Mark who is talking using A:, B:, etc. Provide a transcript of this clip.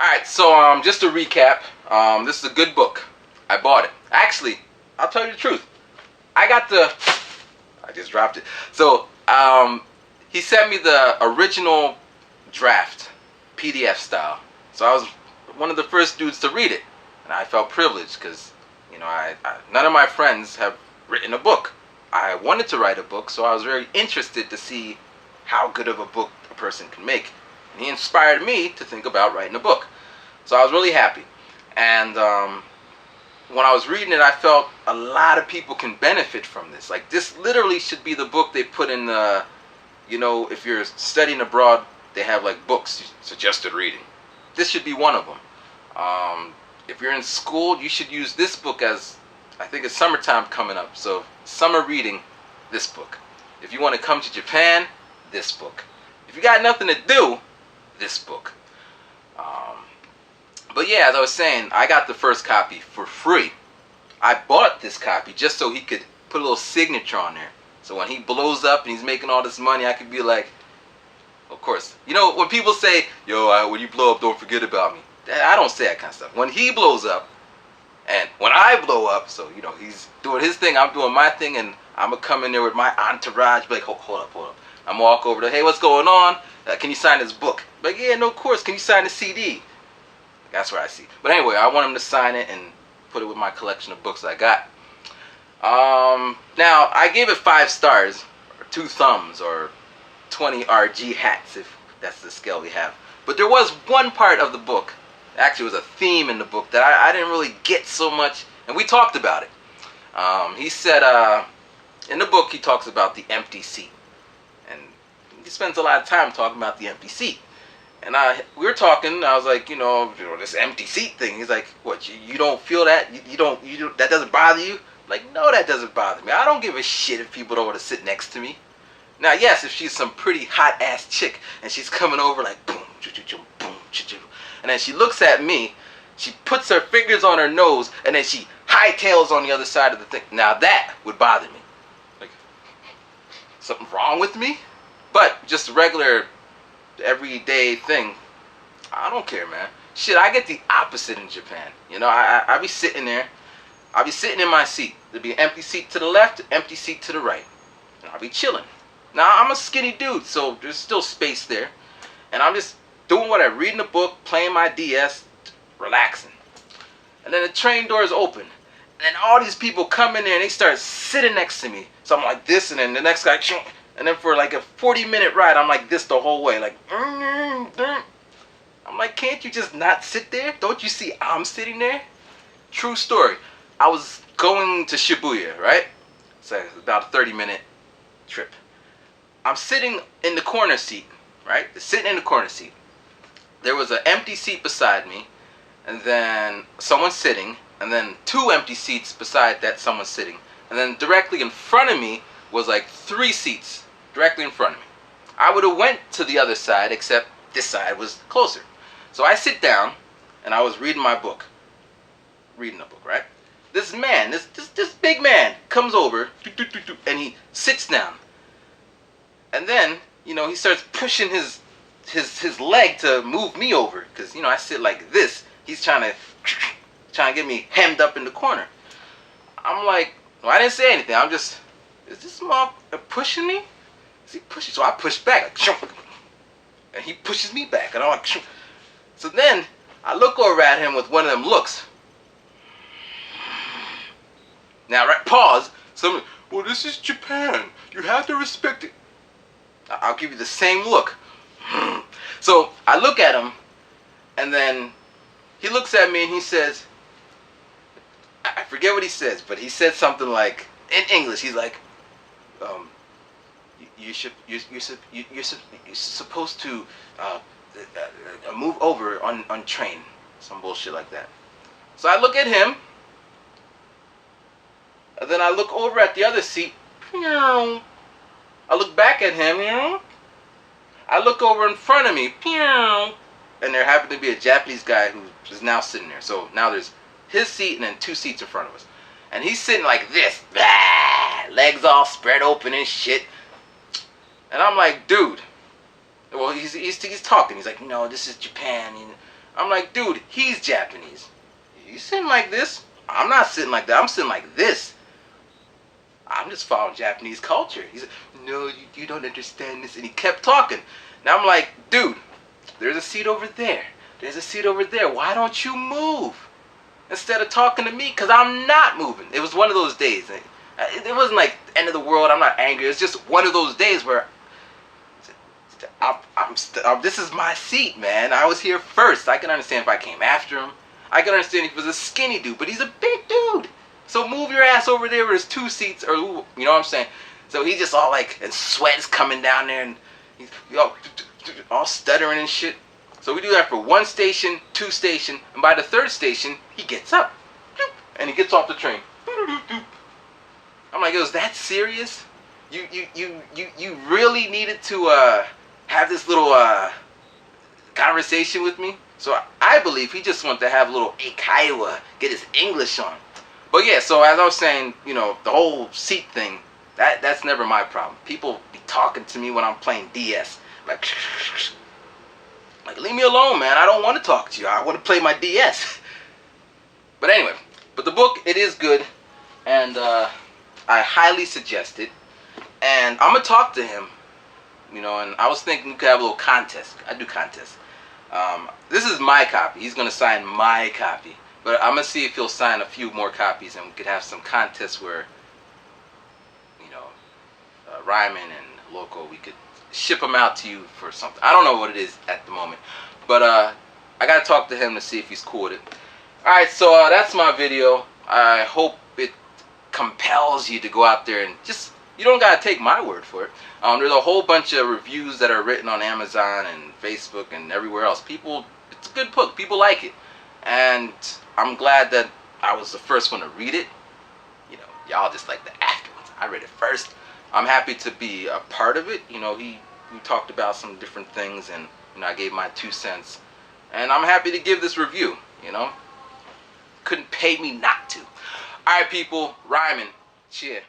A: Alright, so just to recap, this is a good book. I bought it. Actually, I'll tell you the truth. I just dropped it. So, he sent me the original draft, PDF style. So I was one of the first dudes to read it. And I felt privileged because, none of my friends have written a book. I wanted to write a book, so I was very interested to see how good of a book a person can make. And he inspired me to think about writing a book. So I was really happy. And when I was reading it, I felt a lot of people can benefit from this. Like, this literally should be the book they put in the, if you're studying abroad, they have like books, suggested reading. This should be one of them. If you're in school, you should use this book as, I think it's summertime coming up. So summer reading, this book. If you want to come to Japan, this book. If you got nothing to do, this book. But yeah, as I was saying, I got the first copy for free. I bought this copy just so he could put a little signature on there. So when he blows up and he's making all this money, I could be like, of course. When people say, yo, when you blow up, don't forget about me. I don't say that kind of stuff. When he blows up, and when I blow up, so, he's doing his thing, I'm doing my thing, and I'm going to come in there with my entourage, be like, hold up. I'm going to walk over to, hey, what's going on? Can you sign this book? Like, yeah, no, of course. Can you sign the CD? That's what I see. But anyway, I want him to sign it and put it with my collection of books I got. Now, I gave it 5 stars, or 2 thumbs, or 20 RG hats, if that's the scale we have. But there was one part of the book, actually it was a theme in the book, that I didn't really get so much, and we talked about it. He said, in the book, he talks about the empty seat. And he spends a lot of time talking about the empty seat. And we were talking. I was like, this empty seat thing. He's like, what? You don't feel that? You don't. That doesn't bother you? Like, no, that doesn't bother me. I don't give a shit if people don't want to sit next to me. Now, yes, if she's some pretty hot ass chick and she's coming over like boom, boom, and then she looks at me, she puts her fingers on her nose, and then she hightails on the other side of the thing. Now that would bother me. Like, something wrong with me? But just a regular, everyday thing, I don't care, man. Shit, I get the opposite in Japan. I be sitting there. I'll be sitting in my seat. There'll be an empty seat to the left, empty seat to the right. And I'll be chilling. Now, I'm a skinny dude, so there's still space there. And I'm just doing whatever, reading a book, playing my DS, relaxing. And then the train doors open. And then all these people come in there and they start sitting next to me. So I'm like this, and then the next guy, and then for like a 40-minute ride, I'm like this the whole way. Like, I'm like, can't you just not sit there? Don't you see I'm sitting there? True story. I was going to Shibuya, right? So it's about a 30-minute trip. I'm sitting in the corner seat, right? Sitting in the corner seat. There was an empty seat beside me, and then someone sitting, and then 2 empty seats beside that someone sitting. And then directly in front of me was like 3 seats directly in front of me. I would have went to the other side, except this side was closer. So I sit down, and I was reading my book. Reading a book, right? This man, this big man comes over, and he sits down. And then, he starts pushing his leg to move me over. Because, I sit like this. He's trying to get me hemmed up in the corner. I'm like, well, I didn't say anything. I'm just, is this mom pushing me? Is he pushing? So I push back. And he pushes me back. And I'm like, so then I look over at him with one of them looks. Now, right, pause. So, well, this is Japan. You have to respect it. I'll give you the same look. So I look at him, and then he looks at me and he says, I forget what he says, but he said something like, in English, he's like, you're supposed to move over on train. Some bullshit like that. So I look at him, and then I look over at the other seat. I look back at him, I look over in front of me, and there happened to be a Japanese guy who is now sitting there. So now there's his seat and then 2 seats in front of us. And he's sitting like this, legs all spread open and shit. And I'm like, dude. Well, he's talking. He's like, no, this is Japan. I'm like, dude, he's Japanese. You sitting like this? I'm not sitting like that. I'm sitting like this. I'm just following Japanese culture. He said, no, you don't understand this. And he kept talking. Now I'm like, dude, there's a seat over there. There's a seat over there. Why don't you move? Instead of talking to me, because I'm not moving. It was one of those days. It wasn't like the end of the world. I'm not angry. It's just one of those days where this is my seat, man. I was here first. I can understand if I came after him. I can understand if he was a skinny dude, but he's a big dude. So move your ass over there where there's 2 seats, or you know what I'm saying? So he's just all like, and sweat is coming down there, and he's all stuttering and shit. So we do that for 1 station, 2 station, and by the 3rd station, he gets up, and he gets off the train. I'm like, is that serious? You really needed to have this little conversation with me? So I believe he just wanted to have a little eikaiwa, get his English on. But yeah, so as I was saying, you know, the whole seat thing, that's never my problem. People be talking to me when I'm playing DS. Like, leave me alone, man. I don't want to talk to you. I want to play my DS. But anyway, but the book, it is good. And I highly suggest it. And I'm going to talk to him. You know, and I was thinking we could have a little contest. I do contests. This is my copy. He's going to sign my copy. But I'm going to see if he'll sign a few more copies, and we could have some contests where, you know, Ryman and Loco, we could ship them out to you for something. I don't know what it is at the moment. But I got to talk to him to see if he's cool with it. Alright, so that's my video. I hope it compels you to go out there and just, you don't got to take my word for it. There's a whole bunch of reviews that are written on Amazon and Facebook and everywhere else. People, it's a good book. People like it. And I'm glad that I was the first one to read it. You know, y'all just like the afterwards. I read it first. I'm happy to be a part of it. You know, we talked about some different things, and you know, I gave my 2 cents. And I'm happy to give this review, you know. Couldn't pay me not to. Alright, people, Ryman, cheer.